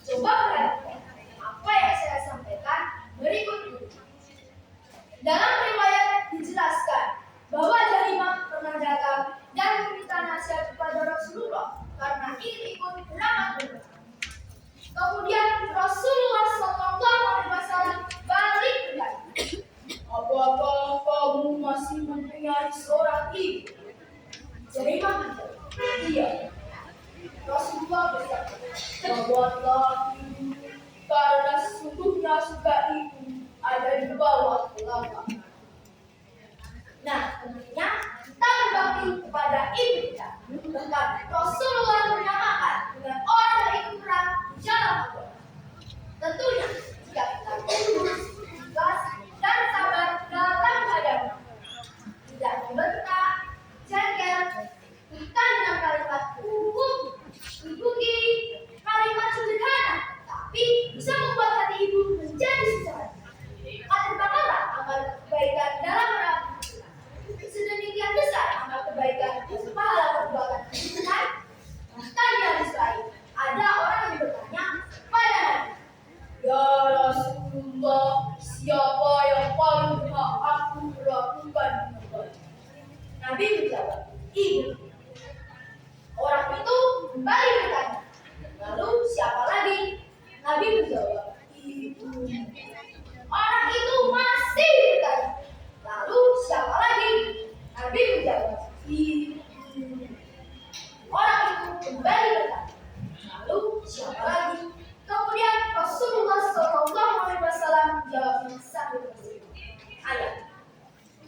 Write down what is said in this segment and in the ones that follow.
Coba perhatikan apa yang saya sampaikan berikut ini. Dalam riwayat dijelaskan bahwa Jarimah pernah datang dan meminta nasihat kepada Rasulullah karena ingin ikut berangkat umrah. Kemudian Rasulullah SAW balik berkata, apakah kamu masih mempunyai seorang ibu? Jarimah menjawab, iya. Rasulullah bersabda, rawatlah ibu, karena sesungguhnya surga ibu ada di bawah telapak. Nah, tentunya kita berbakti kepada ibu kita. Bahkan Rasulullah menyamakan dengan orang yang ikut perang di jalan Allah. Tentunya jika kita tulus, ikhlas, dan sabar dalam menghadapi, tidak membentak, jengkel, bahkan dengan kalimat hukum, ikuti kalimat sederhana, tapi bisa membuat hati ibu menjadi sejahtera. Terbakarlah amal kebaikan dalam merawat sedemikian besar amal kebaikan dan pahala perbuatan kebaikan. Bahkan di hadis lain ada orang yang bertanya kepada Nabi, ya Rasulullah, siapa yang paling berhak aku lakukan ibadah? Nabi menjawab, ibu. Orang itu kembali bertanya, lalu siapa lagi? Nabi menjawab, ibu. Orang itu masih bertanya, lalu siapa lagi? Nabi menjawab, ibu. Orang itu kembali bertanya, lalu siapa lagi? Kemudian Rasulullah SAW menjawab satu persatu. Ayat.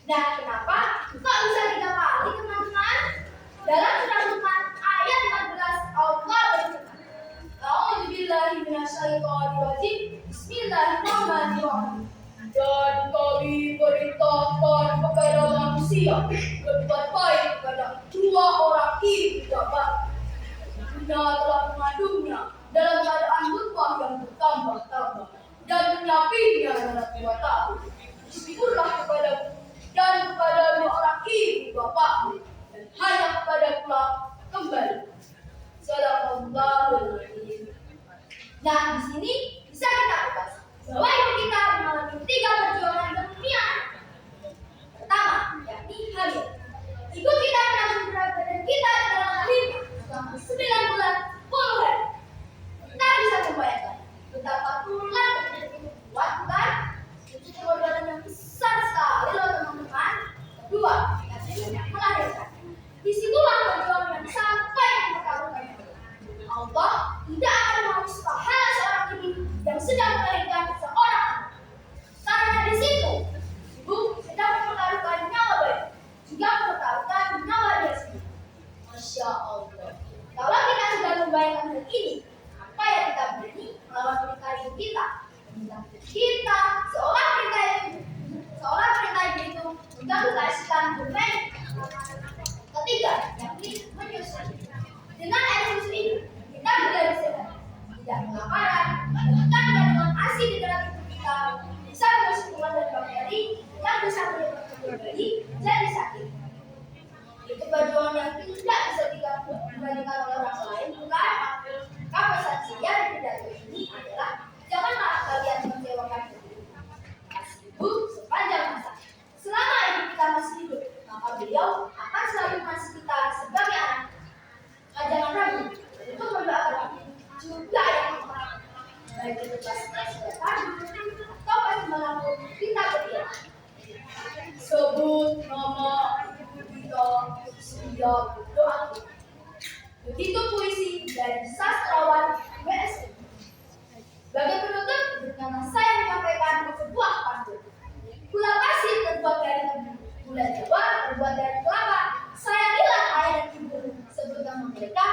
Nah, kenapa? Kok bisa 3 kali, teman-teman? Dalam surah Luqman ayat 14 Allah berfirman, A'udzubillahi minasyaitonirrajim. Bismillahirrahmanirrahim. Dan kami perintahkan kepada manusia berbuat baik kepada 2 orang ibu bapak. Ibunda telah mengandungnya dalam keadaan nutfah yang bertambah-tambah dan menyapihnya dalam 2 tahun. Syukurlah kepadamu dan kepada 2 orang ibu bapakmu, dan hanya kepada pula kembali. Shadaqallahul adzim. Nah, di sini bisa kita bahas bahwa ibu kita mengalami 3 perjuangan dunia. Pertama, yakni hamil. Ibu kita menanggung berat badan kita di dalam rahimnya selama 9 bulan 10 hari. Kita bisa membayangkan betapa tulang itu kuat, bukan? Itu pengorbanan yang besar sekali loh, teman-teman. Kedua, yakni melahirkan. Disitulah perjuangan yang sampai mempertaruhkan. Allah tidak akan menghabis pahala seorang ibu yang sedang melahirkan seorang anak. Karena di situ ibu sedang mempertaruhkan nyawa bayi, juga mempertaruhkan nyawa dia sendiri. Masya Allah. Kalau kita sudah membayangkan hal ini, apa yang kita berani melawan perintah ibu kita? Kita seolah perintah ibu itu untuk kasihkan bermain. Ketiga, yakni menyusui. Dengan air susu ini kita menjadi sehat, tidak kelaparan, bahkan kandungan ASI di dalam tubuh kita bisa mengusir kuman dan bakteri yang bisa menyebabkan bayi jadi sakit. Itu perjuangan yang tidak bisa dibandingkan oleh orang lain, bukan? Pesan saya di pidato ini adalah janganlah kalian mengecewakan ibu. Kasih ibu sepanjang masa. Selama ibu kita masih hidup, maka beliau akan selalu mengasihi kita sebagai anak. Jangan ragu untuk mendoakan juga yang baik itu pas atau pas melakukan kita berdua. Sebut nama ibu kita setiap doa. Begitu puisi dari sastrawan WSI. Sebagai penutup, dengan saya menyampaikan sebuah pantun. Gula pasir terbuat dari tebu, gula jawa terbuat dari kelapa. Sayangilah ayah dan ibu, sebut nama mereka